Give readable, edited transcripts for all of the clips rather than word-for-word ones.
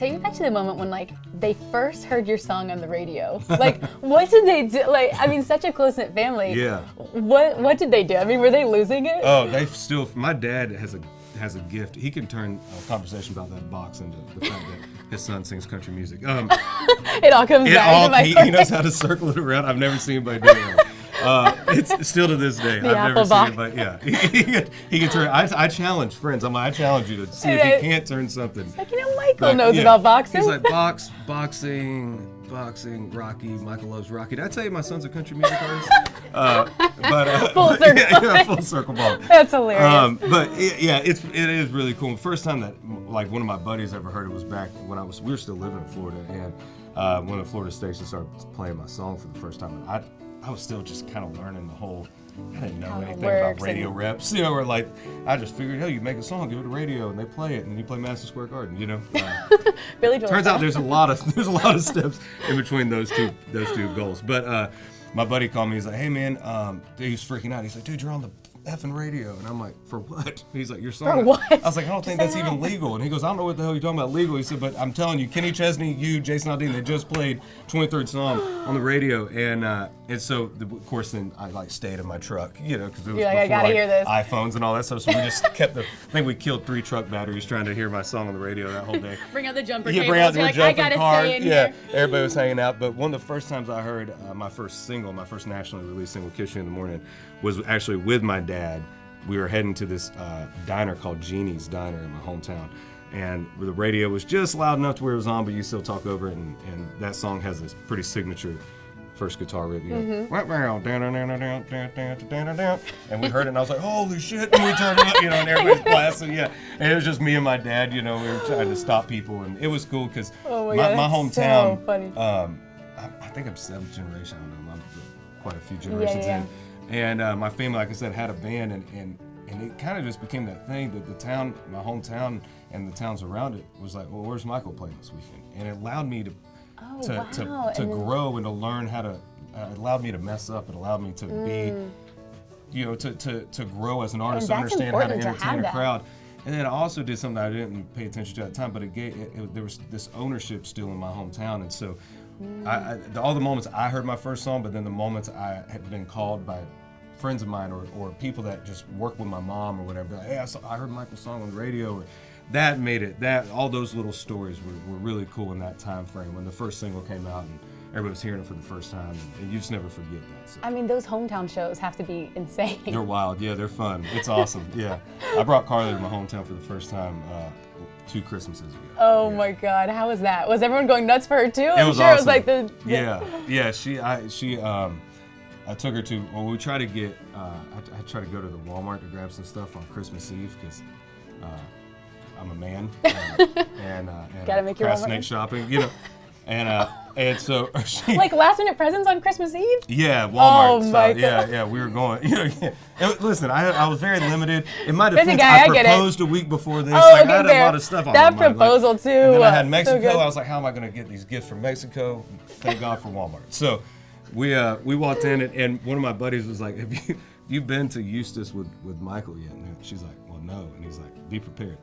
take me back to the moment when, like, they first heard your song on the radio. Like, what did they do? Like, I mean, such a close-knit family. Yeah. What did they do? I mean, were they losing it? Oh, they still. My dad has a gift. He can turn a conversation about that box into the fact that his son sings country music. It all comes back to my he knows how to circle it around. I've never seen anybody do it. It's still to this day. I've never seen it, but yeah, he can turn. I challenge friends. I challenge you to see if he can't turn something. It's like, Michael knows about boxing. He's like boxing, Rocky. Michael loves Rocky. Did I tell you my son's a country music artist? Full circle. Full circle ball. That's hilarious. But it is really cool. The first time that like one of my buddies ever heard it was back when we were still living in Florida, and when the Florida station started playing my song for the first time, and I was still just kind of learning the whole. I didn't know anything about radio reps, or like I just figured, you make a song, give it a radio, and they play it, and then you play Madison Square Garden, Billy Joel. Turns out there's a lot of steps in between those two goals. But my buddy called me. He's like, hey man, he's freaking out. He's like, dude, you're on the effing radio, and I'm like, for what? He's like, your song. For what? I was like, I don't think that's even legal. And he goes, I don't know what the hell you're talking about legal. He said, but I'm telling you, Kenny Chesney, Jason Aldean, they just played 23rd song on the radio, and so of course then I like stayed in my truck, because it was before I gotta hear this. iPhones and all that stuff. So we just kept I think we killed 3 truck batteries trying to hear my song on the radio that whole day. Bring out the jumper cables. Bring out the jumping I gotta car. stay in here. Everybody was hanging out. But one of the first times I heard my first nationally released single, Kiss You in the Morning, was actually with my dad. We were heading to this diner called Jeannie's Diner in my hometown. And the radio was just loud enough to where it was on, but you still talk over it. And that song has this pretty signature first guitar riff. And we heard it, and I was like, holy shit. And we turned it up, and everybody's blasting. Yeah. And it was just me and my dad, we were trying to stop people. And it was cool because my hometown, so funny. I think I'm 7th generation. I don't know. I'm quite a few generations in. And my family, like I said, had a band, and it kind of just became that thing that the town, my hometown, and the towns around it was like, well, where's Michael playing this weekend? And it allowed me to grow and to learn how to. It allowed me to mess up. It allowed me to be, to grow as an artist, to understand how to entertain a crowd. And then I also did something I didn't pay attention to at the time, but there was this ownership still in my hometown, and so. All the moments I heard my first song, but then the moments I had been called by friends of mine or people that just work with my mom or whatever, like, hey, I heard Michael's song on the radio. Or that made it. All those little stories were really cool in that time frame when the first single came out and everybody was hearing it for the first time, and you just never forget that. So. I mean, those hometown shows have to be insane. They're wild. Yeah, they're fun. It's awesome. Yeah, I brought Carly to my hometown for the first time 2 Christmases ago. Oh my God, how was that? Was everyone going nuts for her too? It was awesome. It was like the yeah. I took her to. Well, we try to get. I try to go to the Walmart to grab some stuff on Christmas Eve because I'm a man and gotta make your procrastinate shopping, And so she, like last minute presents on Christmas Eve? Yeah, Walmart. Oh my God. Yeah, we were going. Listen, I was very limited. In my defense, I proposed a week before this. I had a lot of stuff on that my mind. proposal too. And then I had Mexico. I was like, how am I going to get these gifts from Mexico? Thank God for Walmart. So we walked in, and one of my buddies was like, have you been to Eustis with Michael yet? And she's like, well, no. And he's like, be prepared.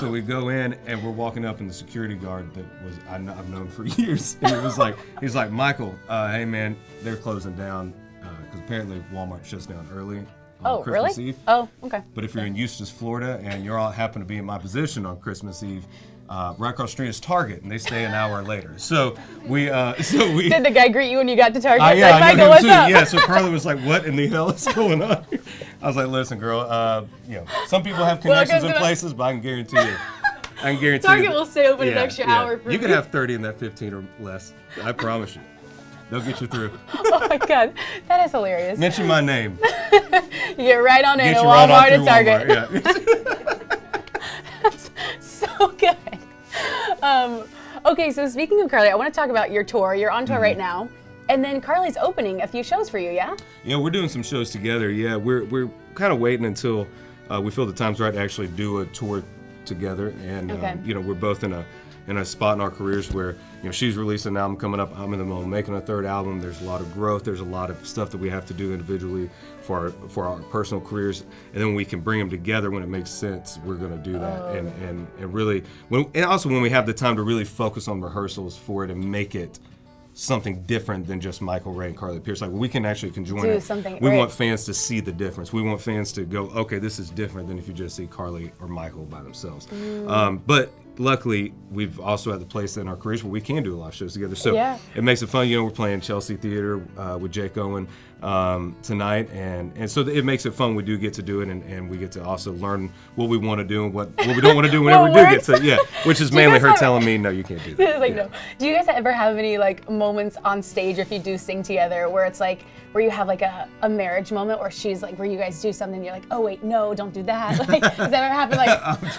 So we go in and we're walking up, and the security guard that I've known for years. And it was like, he's like, Michael, hey man, they're closing down because apparently Walmart shuts down early on Christmas Eve. Oh, okay. But if you're in Eustis, Florida, and you all happen to be in my position on Christmas Eve, right across the street is Target, and they stay an hour later. So we Did the guy greet you when you got to Target? Yeah, like, Michael, what's up? Yeah, so Carly was like, what in the hell is going on? I was like, listen, girl, some people have connections in places, but I can guarantee you. Target will stay open an extra hour for you can have 30 in that 15 or less. I promise you. They'll get you through. Oh my God, that is hilarious. Mention my name. You get right on in Walmart and Target. Walmart, yeah. That's so good. Okay, so speaking of Carly, I want to talk about your tour. You're on tour right now. And then Carly's opening a few shows for you, yeah? Yeah, we're doing some shows together. Yeah, we're kind of waiting until we feel the time's right to actually do a tour together. And we're both in in a spot in our careers where, she's releasing an album coming up. I'm in the middle of making a third album. There's a lot of growth. There's a lot of stuff that we have to do individually for our personal careers, and then we can bring them together when it makes sense. We're going to do that, and really, and also when we have the time to really focus on rehearsals for it and make it something different than just Michael Ray and Carly Pearce. Like, we can actually conjoin do it. Something. We right. want fans to see the difference. We want fans to go, okay, this is different than if you just see Carly or Michael by themselves. But luckily, we've also at the place in our careers where we can do a lot of shows together. So it makes it fun. We're playing Chelsea Theater with Jake Owen tonight, and so it makes it fun. We do get to do it, and we get to also learn what we want to do and what we don't want to do whenever we do get to, which is mainly her telling me, no, you can't do that. No. Do you guys ever have any moments on stage, if you do sing together, where it's where you have a marriage moment, or she's where you guys do something, you're oh wait, no, don't do that. Does that ever happen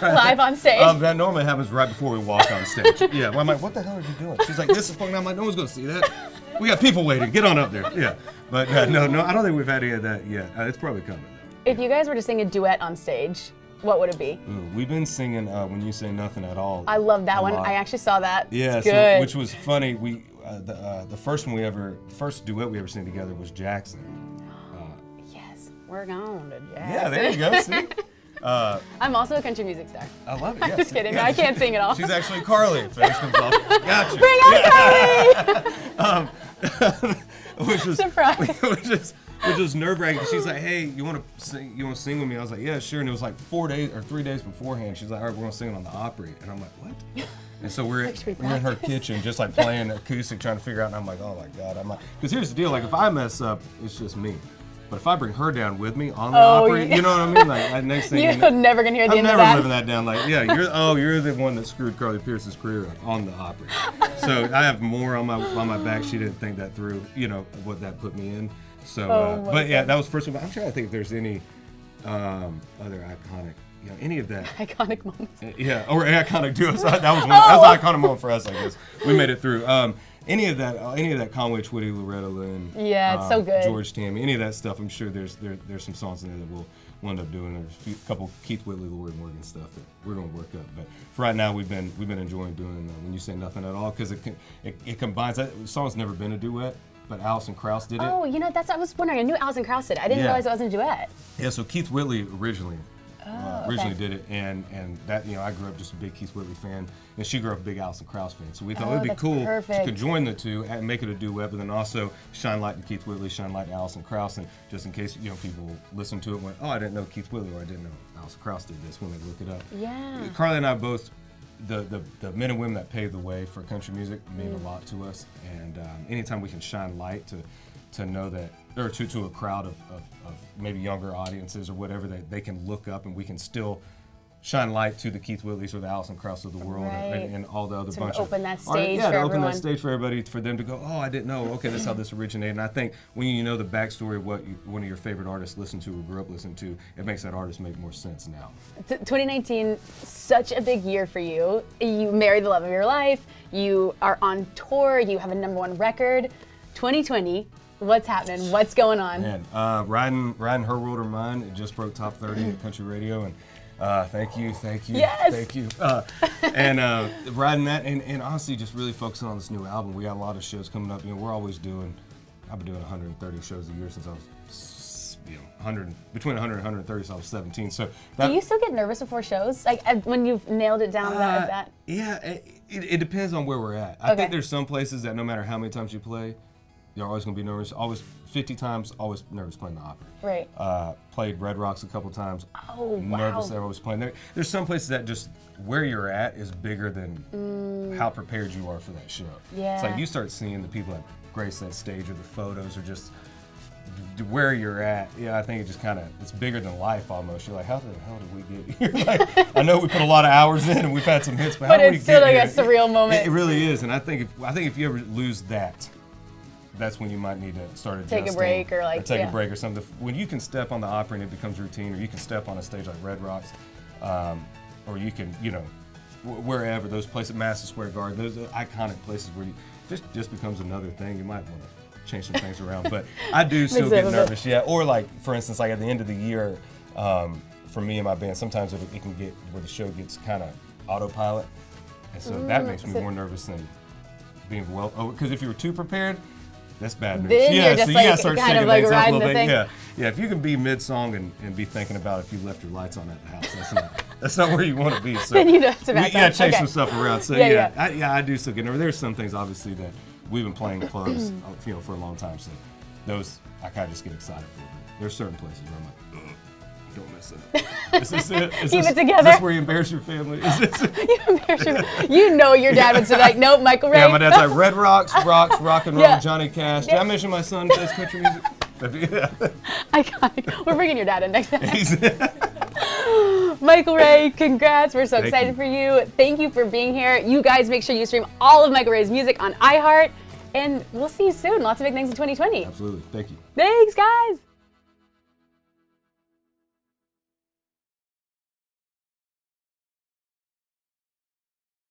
live on stage? That normally happens right before we walk on stage. Well, I'm like, what the hell are you doing? She's like, this is fucking. I'm like, no one's gonna see that. We got people waiting. Get on up there. But no, I don't think we've had any of that yet. It's probably coming though. If you guys were to sing a duet on stage, what would it be? We've been singing When You Say Nothing at All. I love that one. I actually saw that. Yeah, it's good. which was funny. We the first duet we ever sang together was Jackson. Yes, we're going to Jackson. Yeah, there you go. See. I'm also a country music star. I love it. I'm just kidding. I can't sing at all. She's actually Carly. Gotcha. Bring out Carly! Which was surprise. Which was nerve-wracking. She's like, "Hey, you want to sing? You want to sing with me?" I was like, "Yeah, sure." And it was 4 days or 3 days beforehand. She's like, "All right, we're gonna sing it on the Opry." And I'm like, "What?" And so we're in her kitchen, just playing acoustic, trying to figure out. And I'm like, "Oh my God!" I'm like, because here's the deal: if I mess up, it's just me. But if I bring her down with me on the Opry, you know what I mean? Next thing you're never gonna hear the end of that. I'm never living that down. You're the one that screwed Carly Pearce's career on the Opry. So I have more on my back. She didn't think that through. What that put me in. So, that was the first one. I'm trying to think if there's any other iconic, any of that. Iconic moments. Yeah, or iconic duos. That was one. That was an iconic moment for us, I guess. We made it through. Any of that Conway Twitty, Loretta Lynn. Yeah, it's so good. George Tammy, any of that stuff. I'm sure there's some songs in there that we'll end up doing. There's a couple Keith Whitley, Lori Morgan stuff that we're gonna work up. But for right now, we've been enjoying doing When You Say Nothing at All, because it combines. That song's never been a duet, but Alison Krauss did it. Oh, that's I was wondering. I knew Alison Krauss did it. I didn't realize it wasn't a duet. Yeah, so Keith Whitley originally did it, and that I grew up just a big Keith Whitley fan, and she grew up a big Alison Krauss fan. So we thought it'd be cool to conjoin the two and make it a duet, but then also shine light to Keith Whitley, shine light to Alison Krauss, and just in case people listen to it and went, oh, I didn't know Keith Whitley, or I didn't know Alison Krauss did this, when they look it up. Yeah. Carly and I both, the men and women that paved the way for country music mean a lot to us, and anytime we can shine light to know that, or to a crowd of maybe younger audiences or whatever, that they can look up and we can still shine light to the Keith Whitleys or the Alison Krauss of the world, and all the other bunch of open that stage for everyone. Open that stage for everybody, for them to go, oh, I didn't know. Okay, that's how this originated. And I think when you know the backstory of what one of your favorite artists listened to or grew up listening to, it makes that artist make more sense now. 2019, such a big year for you. You married the love of your life. You are on tour. You have a #1 record. 2020. What's happening? What's going on? Man, riding Her World or Mine. It just broke top 30 at Country Radio, and thank you, yes! Thank you. And riding that, and honestly, just really focusing on this new album. We got a lot of shows coming up. We're always doing. I've been doing 130 shows a year since I was, between 100 and 130 since I was 17. So do you still get nervous before shows? When you've nailed it down like that? Yeah, it depends on where we're at. I think there's some places that no matter how many times you play, you're always going to be nervous. Always 50 times, always nervous playing the Opry. Right. Played Red Rocks a couple times. Oh, wow. Nervous there, always playing there. There's some places that just where you're at is bigger than how prepared you are for that show. Yeah. It's like you start seeing the people that grace that stage, or the photos, or just where you're at. Yeah, I think it just it's bigger than life almost. You're like, how the hell did we get here? I know we put a lot of hours in and we've had some hits, but how did we get here? But it's still a surreal moment. It really is, and I think if you ever lose that, that's when you might need to start adjusting. Take a break or take a break or something. When you can step on the Opry and it becomes routine, or you can step on a stage like Red Rocks, or you can, wherever, those places, Madison Square Garden, those iconic places where just becomes another thing. You might want to change some things around, but I do still get nervous, Or for instance, at the end of the year, for me and my band, sometimes it can get where the show gets kind of autopilot. And so that makes me more nervous than being because if you were too prepared, that's bad news. Then you're just so you like, gotta start kind of shaking like things up a riding little the bit. thing. Yeah. If you can be mid-song and be thinking about if you left your lights on at the house, that's not where you want to be. So Then you know it's a bad you gotta sign. change Okay. some stuff around. So I do still get nervous. There's some things obviously that we've been playing clubs, for a long time. So those I kind of just get excited for. But there's certain places where I'm like, don't mess it up. Is this it? Keep it together. Is this where you embarrass your family? Is this it? You know your dad would say like, nope, Michael Ray. Yeah, my dad's like Red Rocks, rock and roll, Yeah. Johnny Cash. Did I mention my son plays country music? Iconic. We're bringing your dad in next time. He's- Michael Ray, congrats. We're so Thank excited you. for you. Thank you for being here. You guys make sure you stream all of Michael Ray's music on iHeart. And we'll see you soon. Lots of big things in 2020. Absolutely. Thank you. Thanks, guys.